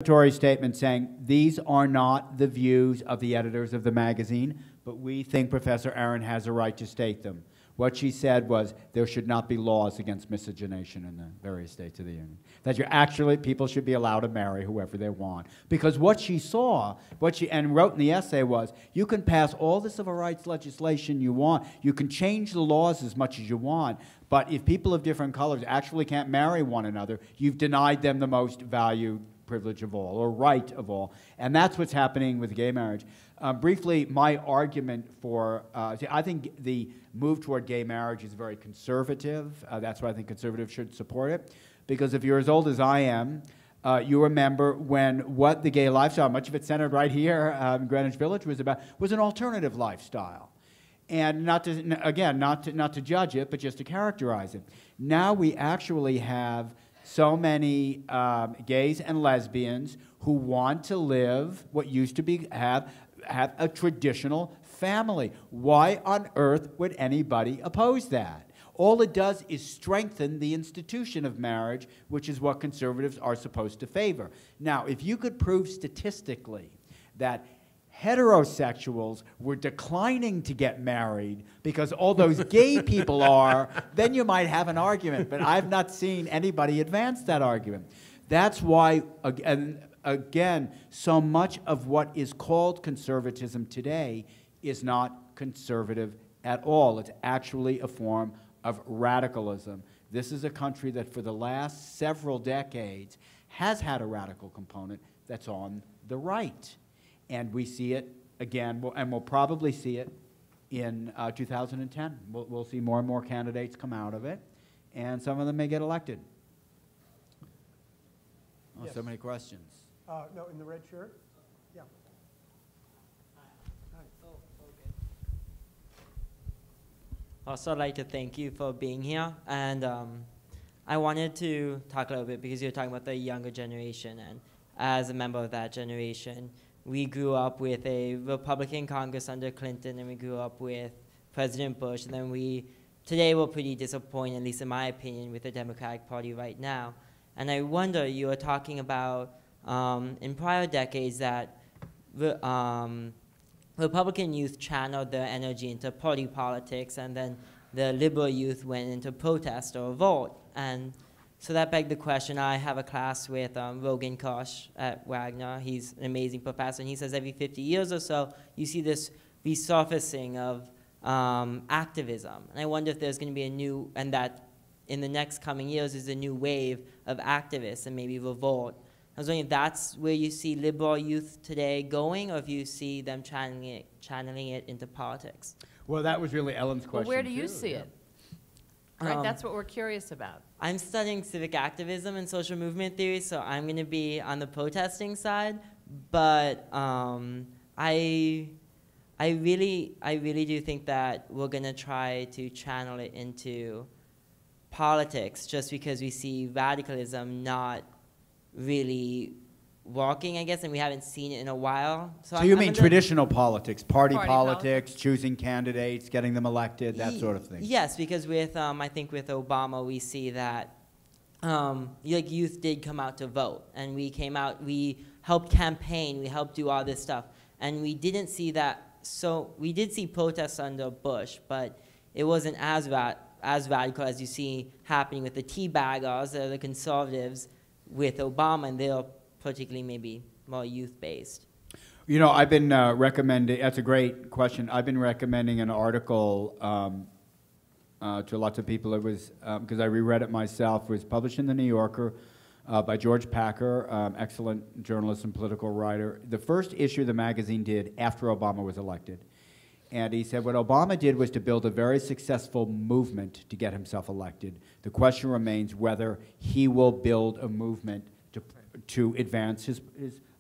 introductory statement saying, these are not the views of the editors of the magazine, but we think Professor Aaron has a right to state them. What she said was there should not be laws against miscegenation in the various states of the Union. That people should be allowed to marry whoever they want. Because what she saw, and wrote in the essay was, you can pass all the civil rights legislation you want, you can change the laws as much as you want, but if people of different colors actually can't marry one another, you've denied them the most valued privilege of all, or right of all. And that's what's happening with gay marriage. Briefly, my argument for, I think the move toward gay marriage is very conservative. That's why I think conservatives should support it. Because if you're as old as I am, you remember what the gay lifestyle, much of it centered right here in Greenwich Village, was about, was an alternative lifestyle. And not to judge it, but just to characterize it. Now we actually have so many gays and lesbians who want to live what used to be have a traditional family. Why on earth would anybody oppose that? All it does is strengthen the institution of marriage, which is what conservatives are supposed to favor. Now, if you could prove statistically that heterosexuals were declining to get married because all those gay people are, then you might have an argument. But I've not seen anybody advance that argument. That's why, again, so much of what is called conservatism today is not conservative at all. It's actually a form of radicalism. This is a country that for the last several decades has had a radical component that's on the right. And we see it again, and we'll probably see it in 2010. We'll see more and more candidates come out of it, and some of them may get elected. Oh, yes. So many questions. No, in the red shirt? Yeah. Hi. Oh, okay. Also, I'd like to thank you for being here. And I wanted to talk a little bit because you're talking about the younger generation. And as a member of that generation, we grew up with a Republican Congress under Clinton, and we grew up with President Bush. And then today we're pretty disappointed, at least in my opinion, with the Democratic Party right now. And I wonder, you were talking about in prior decades that Republican youth channeled their energy into party politics, and then the liberal youth went into protest or revolt. And so that begged the question. I have a class with Rogan Kosh at Wagner. He's an amazing professor, and he says every 50 years or so, you see this resurfacing of activism. And I wonder if there's going to be and that in the next coming years is a new wave of activists and maybe revolt. I was wondering if that's where you see liberal youth today going, or if you see them channeling it into politics. Well, that was really Ellen's question. Well, where do you see it? Right, that's what we're curious about. I'm studying civic activism and social movement theory, so I'm going to be on the protesting side. But I really do think that we're going to try to channel it into politics, just because we see radicalism not really working, I guess, and we haven't seen it in a while. So you mean traditional politics, party politics, choosing candidates, getting them elected, that sort of thing? Yes, because with I think with Obama we see that like youth did come out to vote, and we came out, we helped campaign, we helped do all this stuff, and we didn't see that. So we did see protests under Bush, but it wasn't as radical as you see happening with the teabaggers, the conservatives, with Obama, and they're particularly maybe more youth-based. You know, I've been recommending, that's a great question. I've been recommending an article to lots of people. It was, because I reread it myself, it was published in The New Yorker by George Packer, excellent journalist and political writer. The first issue the magazine did after Obama was elected. And he said what Obama did was to build a very successful movement to get himself elected. The question remains whether he will build a movement to advance his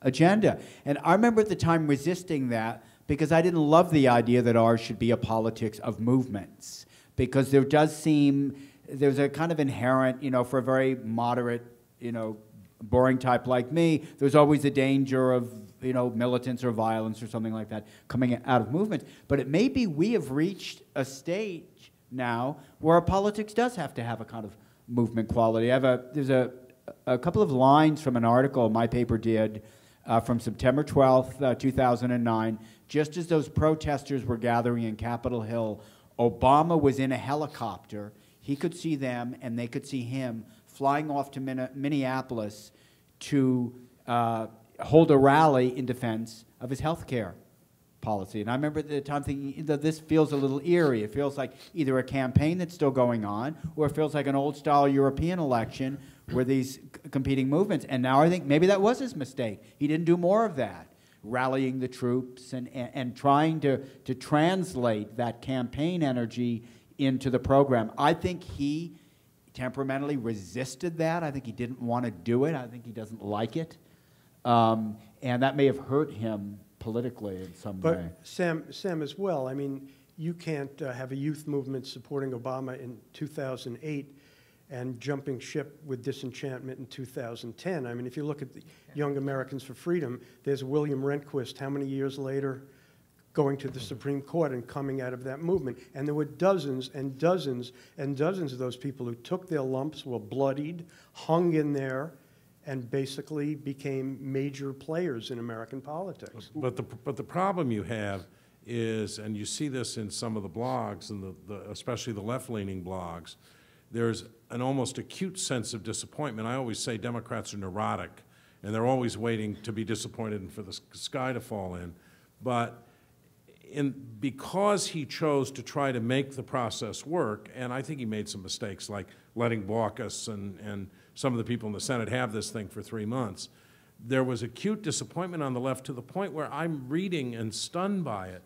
agenda. And I remember at the time resisting that because I didn't love the idea that ours should be a politics of movements. Because there does seem, there's a kind of inherent, you know, for a very moderate, you know, boring type like me, there's always a danger of, you know, militance or violence or something like that coming out of movements. But it may be we have reached a stage now where our politics does have to have a kind of movement quality. There's a a couple of lines from an article my paper did from September 12th, 2009. Just as those protesters were gathering in Capitol Hill, Obama was in a helicopter. He could see them, and they could see him flying off to Minneapolis to hold a rally in defense of his health care policy. And I remember at the time thinking that this feels a little eerie. It feels like either a campaign that's still going on, or it feels like an old-style European election where these competing movements. And now I think maybe that was his mistake. He didn't do more of that, rallying the troops and trying to translate that campaign energy into the program. I think he temperamentally resisted that. I think he didn't want to do it. I think he doesn't like it. And that may have hurt him politically in some way. But Sam as well, I mean, you can't have a youth movement supporting Obama in 2008 and jumping ship with Disenchantment in 2010. I mean, if you look at the Young Americans for Freedom, there's William Rehnquist, how many years later, going to the Supreme Court and coming out of that movement. And there were dozens and dozens and dozens of those people who took their lumps, were bloodied, hung in there, and basically became major players in American politics. But the problem you have is, and you see this in some of the blogs, and especially the left-leaning blogs, there's an almost acute sense of disappointment. I always say Democrats are neurotic, and they're always waiting to be disappointed and for the sky to fall in. But because he chose to try to make the process work, and I think he made some mistakes, like letting Baucus and some of the people in the Senate have this thing for 3 months, there was acute disappointment on the left to the point where I'm reading and stunned by it,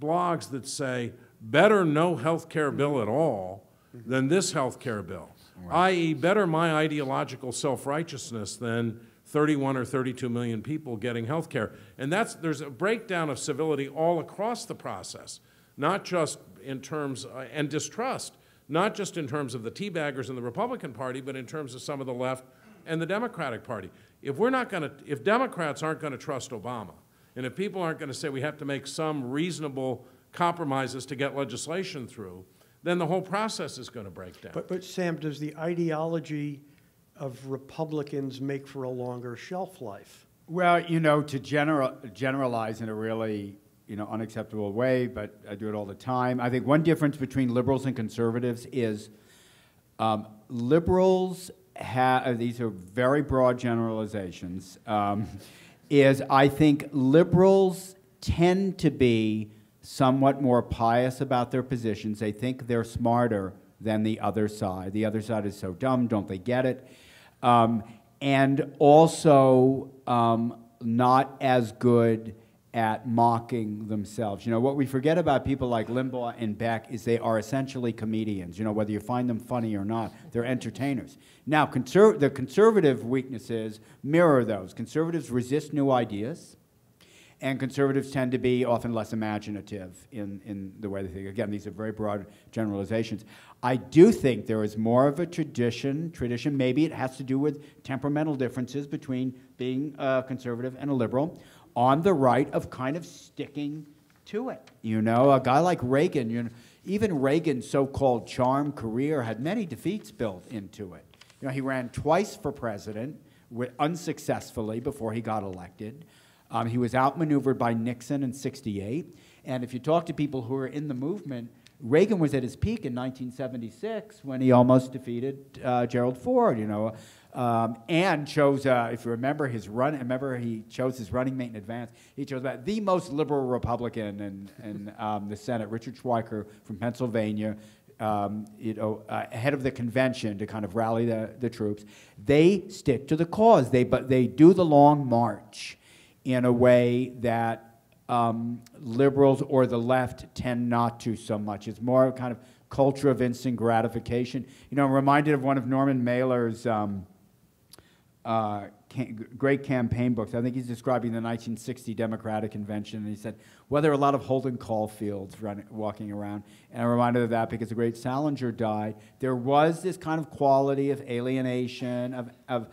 blogs that say, better no health care bill at all than this health care bill, i.e. better my ideological self-righteousness than 31 or 32 million people getting health care. And there's a breakdown of civility all across the process, not just in terms, and distrust, not just in terms of the teabaggers in the Republican Party, but in terms of some of the left and the Democratic Party. If Democrats aren't going to trust Obama, and if people aren't going to say we have to make some reasonable compromises to get legislation through, then the whole process is going to break down. But Sam, does the ideology of Republicans make for a longer shelf life? Well, you know, to generalize in a really, unacceptable way, but I do it all the time. I think one difference between liberals and conservatives is liberals have, these are very broad generalizations, is I think liberals tend to be somewhat more pious about their positions. They think they're smarter than the other side. The other side is so dumb, don't they get it? And also not as good at mocking themselves. You know, what we forget about people like Limbaugh and Beck is they are essentially comedians. You know, whether you find them funny or not, they're entertainers. Now, the conservative weaknesses mirror those. Conservatives resist new ideas, and conservatives tend to be often less imaginative in the way they think. Again, these are very broad generalizations. I do think there is more of a tradition, maybe it has to do with temperamental differences between being a conservative and a liberal, on the right of kind of sticking to it. You know, a guy like Reagan, even Reagan's so-called charm career had many defeats built into it. You know, he ran twice for president, unsuccessfully before he got elected. He was outmaneuvered by Nixon in '68. And if you talk to people who are in the movement, Reagan was at his peak in 1976 when he almost defeated Gerald Ford, and chose, if you remember he chose his running mate in advance. He chose about the most liberal Republican in the Senate, Richard Schweiker from Pennsylvania, ahead of the convention to kind of rally the troops. They stick to the cause. But they do the long march in a way that liberals or the left tend not to so much. It's more a kind of culture of instant gratification. You know, I'm reminded of one of Norman Mailer's great campaign books. I think he's describing the 1960 Democratic Convention, and he said, well, there are a lot of Holden Caulfields walking around. And I'm reminded of that because the great Salinger died. There was this kind of quality of alienation, of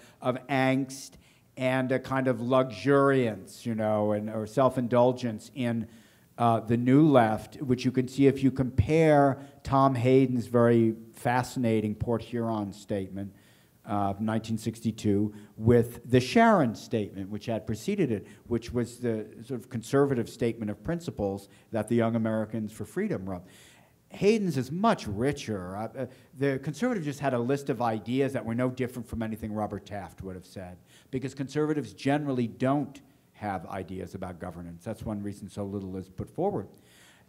angst, and a kind of luxuriance, or self-indulgence in the new left, which you can see if you compare Tom Hayden's very fascinating Port Huron statement 1962, with the Sharon Statement, which had preceded it, which was the sort of conservative statement of principles that the Young Americans for Freedom wrote. Hayden's is much richer. The conservatives just had a list of ideas that were no different from anything Robert Taft would have said, because conservatives generally don't have ideas about governance. That's one reason so little is put forward.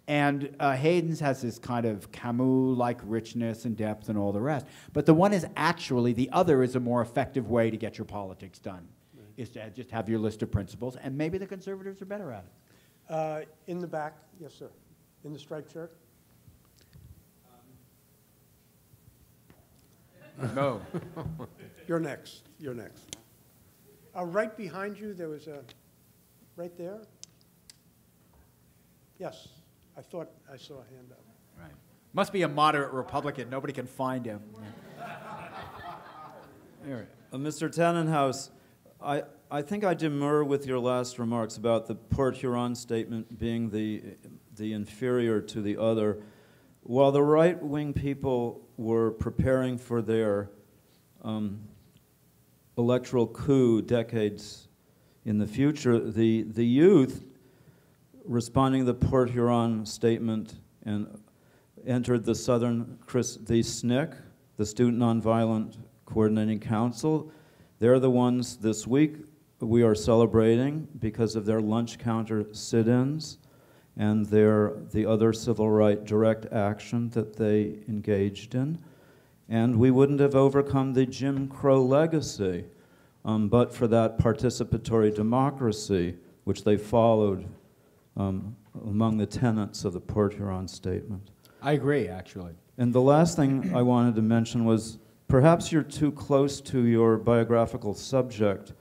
And Hayden's has this kind of Camus-like richness and depth and all the rest. But the one is actually, the other is a more effective way to get your politics done, is to just have your list of principles, and maybe the conservatives are better at it. In the back, yes, sir. In the striped shirt. No. You're next. You're next. Right behind you, there was a, right there? Yes, I thought I saw a hand up. Right. Must be a moderate Republican. Nobody can find him. Mr. Tannenhaus, I think I demur with your last remarks about the Port Huron statement being the inferior to the other. While the right-wing people were preparing for their electoral coup decades in the future, the youth, responding to the Port Huron statement, and entered the the SNCC, the Student Nonviolent Coordinating Council. They're the ones this week we are celebrating because of their lunch counter sit-ins and the other civil right direct action that they engaged in. And we wouldn't have overcome the Jim Crow legacy but for that participatory democracy which they followed among the tenets of the Port Huron Statement. I agree, actually. And the last thing I wanted to mention was perhaps you're too close to your biographical subject.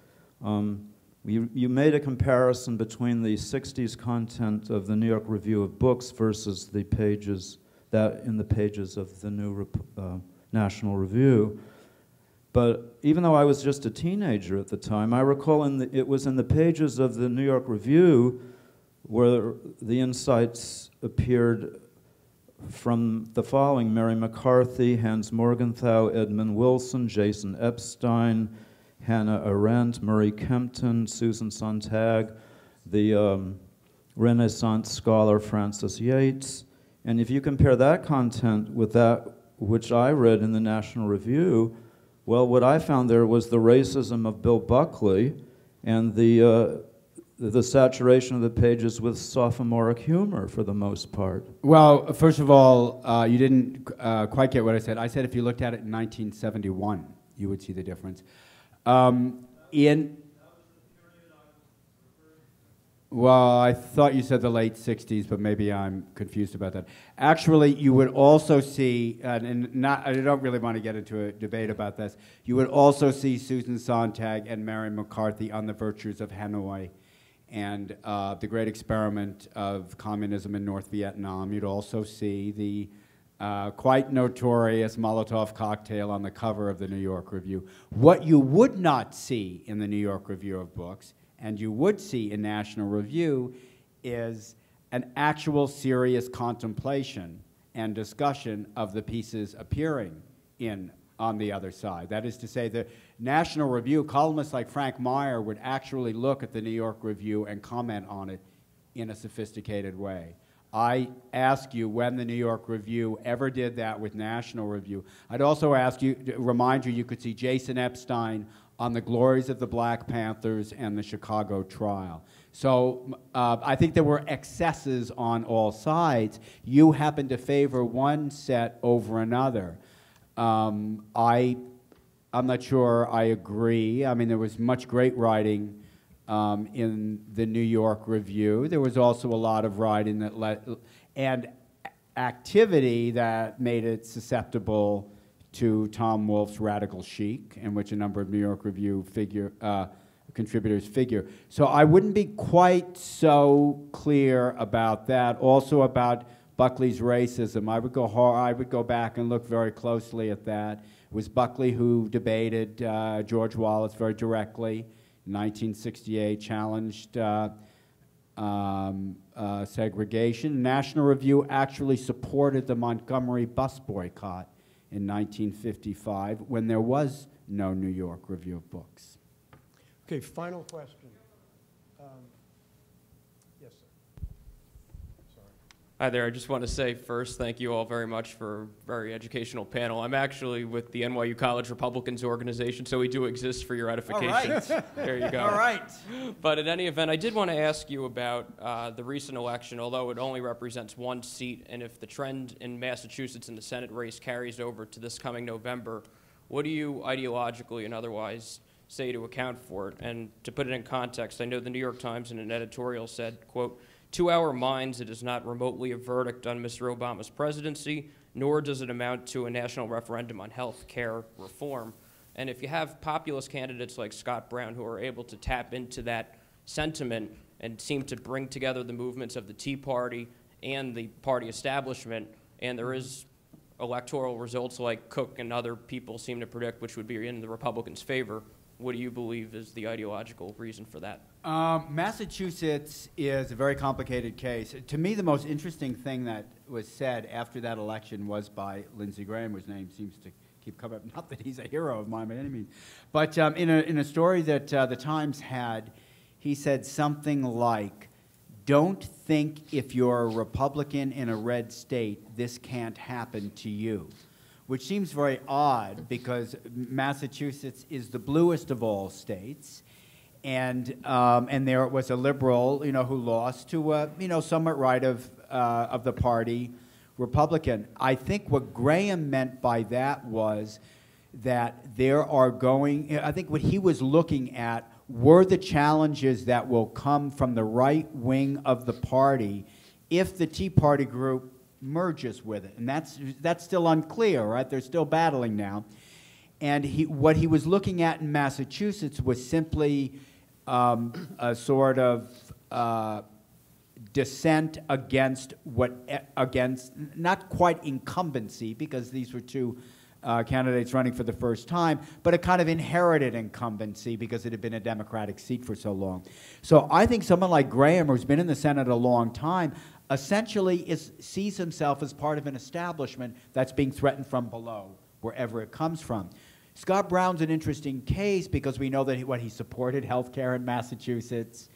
You made a comparison between the 60s content of the New York Review of Books versus the pages in the pages of the new National Review. But even though I was just a teenager at the time, I recall it was in the pages of the New York Review where the insights appeared from the following: Mary McCarthy, Hans Morgenthau, Edmund Wilson, Jason Epstein, Hannah Arendt, Murray Kempton, Susan Sontag, the Renaissance scholar Francis Yates. And if you compare that content with that which I read in the National Review, well, what I found there was the racism of Bill Buckley and the saturation of the pages with sophomoric humor for the most part. Well, first of all, you didn't quite get what I said. I said if you looked at it in 1971, you would see the difference. Well, I thought you said the late 60s, but maybe I'm confused about that. Actually, you would also see, I don't really want to get into a debate about this, you would also see Susan Sontag and Mary McCarthy on the virtues of Hanoi and the great experiment of communism in North Vietnam. You'd also see the quite notorious Molotov cocktail on the cover of the New York Review. What you would not see in the New York Review of Books, and you would see in National Review, is an actual serious contemplation and discussion of the pieces appearing on the other side. That is to say, the National Review, columnists like Frank Meyer would actually look at the New York Review and comment on it in a sophisticated way. I ask you when the New York Review ever did that with National Review. I'd also remind you, you could see Jason Epstein on the glories of the Black Panthers and the Chicago trial. So I think there were excesses on all sides. You happen to favor one set over another. I'm not sure I agree. I mean, there was much great writing in the New York Review. There was also a lot of writing and activity that made it susceptible to Tom Wolfe's radical chic, in which a number of New York Review contributors figure. So I wouldn't be quite so clear about that. Also about Buckley's racism, I would go back and look very closely at that. It was Buckley who debated George Wallace very directly. In 1968, challenged segregation. National Review actually supported the Montgomery bus boycott in 1955 when there was no New York Review of Books. Okay, final question. Yes, sir. Sorry. Hi there. I just want to say first, thank you all very much for a very educational panel. I'm actually with the NYU College Republicans organization, so we do exist for your edification. All right. There you go. All right. But in any event, I did want to ask you about the recent election, although it only represents one seat, and if the trend in Massachusetts in the Senate race carries over to this coming November, what do you ideologically and otherwise say to account for it? And to put it in context, I know the New York Times in an editorial said, quote, "To our minds, it is not remotely a verdict on Mr. Obama's presidency, nor does it amount to a national referendum on health care reform." And if you have populist candidates like Scott Brown who are able to tap into that sentiment and seem to bring together the movements of the Tea Party and the party establishment, and there is electoral results like Cook and other people seem to predict, which would be in the Republicans' favor, what do you believe is the ideological reason for that? Massachusetts is a very complicated case. To me, the most interesting thing that was said after that election was by Lindsey Graham, whose name seems to keep coming up. Not that he's a hero of mine by any means. But in a story that the Times had, he said something like, "Don't think if you're a Republican in a red state, this can't happen to you." Which seems very odd because Massachusetts is the bluest of all states, and there was a liberal, who lost to somewhat right of the party Republican. I think what Graham meant by that was that I think what he was looking at were the challenges that will come from the right wing of the party if the Tea Party group merges with it, and that's still unclear, right? They're still battling now, and what he was looking at in Massachusetts was simply a sort of dissent against not quite incumbency, because these were two candidates running for the first time, but a kind of inherited incumbency because it had been a Democratic seat for so long. So I think someone like Graham, who's been in the Senate a long time, essentially sees himself as part of an establishment that's being threatened from below, wherever it comes from. Scott Brown's an interesting case because we know that he supported health care in Massachusetts,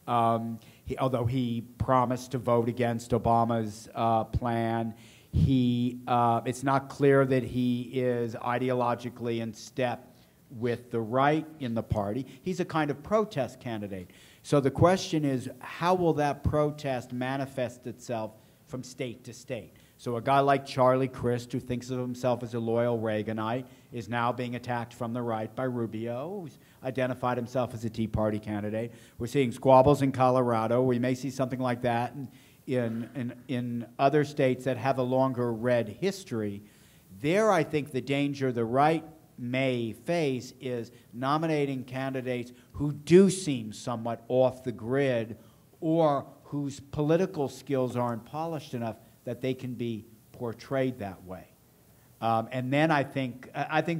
although he promised to vote against Obama's plan. It's not clear that he is ideologically in step with the right in the party. He's a kind of protest candidate. So the question is, how will that protest manifest itself from state to state? So a guy like Charlie Crist, who thinks of himself as a loyal Reaganite, is now being attacked from the right by Rubio, who's identified himself as a Tea Party candidate. We're seeing squabbles in Colorado. We may see something like that in other states that have a longer red history. There, I think the danger the right may face is nominating candidates who do seem somewhat off the grid or whose political skills aren't polished enough that they can be portrayed that way. And then I think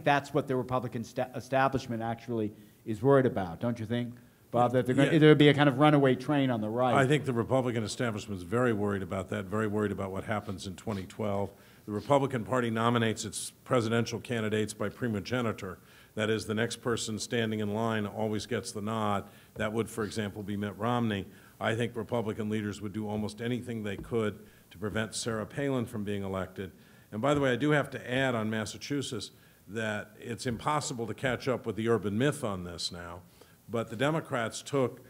that's what the Republican establishment actually is worried about, don't you think, Bob, that there'll be a kind of runaway train on the right? I think the Republican establishment is very worried about that, very worried about what happens in 2012. The Republican Party nominates its presidential candidates by primogeniture. That is, the next person standing in line always gets the nod. That would, for example, be Mitt Romney. I think Republican leaders would do almost anything they could to prevent Sarah Palin from being elected. And by the way, I do have to add on Massachusetts that it's impossible to catch up with the urban myth on this now, but the Democrats took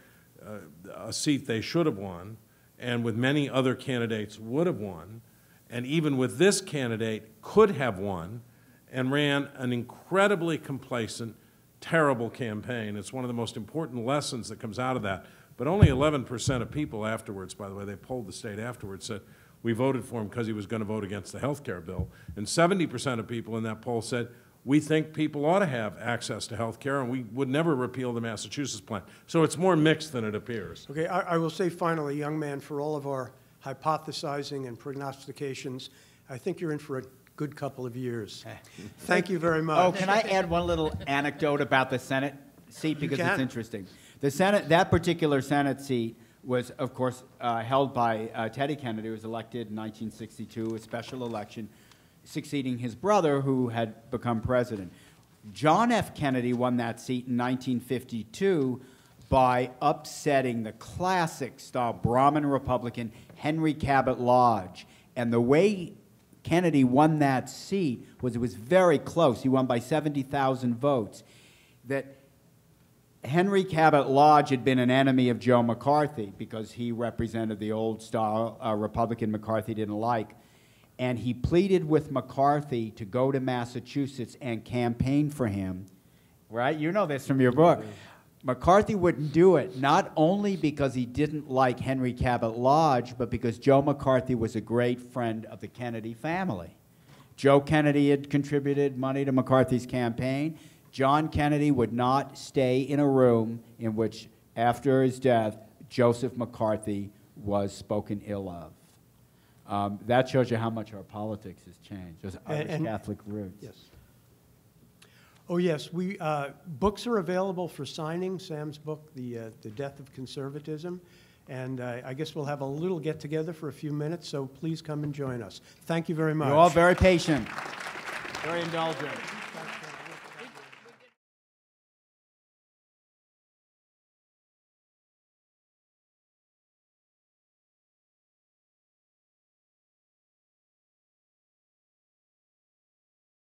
a seat they should have won, and with many other candidates would have won, and even with this candidate could have won, and ran an incredibly complacent, terrible campaign. It's one of the most important lessons that comes out of that. But only 11% of people afterwards, by the way, they polled the state afterwards, said, we voted for him because he was going to vote against the health care bill. And 70% of people in that poll said, we think people ought to have access to health care, and we would never repeal the Massachusetts plan. So it's more mixed than it appears. Okay, I will say finally, young man, for all of our hypothesizing and prognostications, I think you're in for a good couple of years. Thank you very much. Oh, can I add one little anecdote about the Senate seat, because it's interesting. The Senate, that particular Senate seat was, of course, held by Teddy Kennedy, who was elected in 1962, a special election, succeeding his brother, who had become president. John F. Kennedy won that seat in 1952 by upsetting the classic-style Brahmin Republican Henry Cabot Lodge. And the way Kennedy won that seat was it was very close. He won by 70,000 votes. That Henry Cabot Lodge had been an enemy of Joe McCarthy because he represented the old-style Republican McCarthy didn't like. And he pleaded with McCarthy to go to Massachusetts and campaign for him, right? You know this from your book. McCarthy wouldn't do it, not only because he didn't like Henry Cabot Lodge, but because Joe McCarthy was a great friend of the Kennedy family. Joe Kennedy had contributed money to McCarthy's campaign. John Kennedy would not stay in a room in which, after his death, Joseph McCarthy was spoken ill of. That shows you how much our politics has changed. Those Irish Catholic roots. Yes. Oh yes, books are available for signing. Sam's book, The Death of Conservatism, and I guess we'll have a little get together for a few minutes. So please come and join us. Thank you very much. You're all very patient, very indulgent.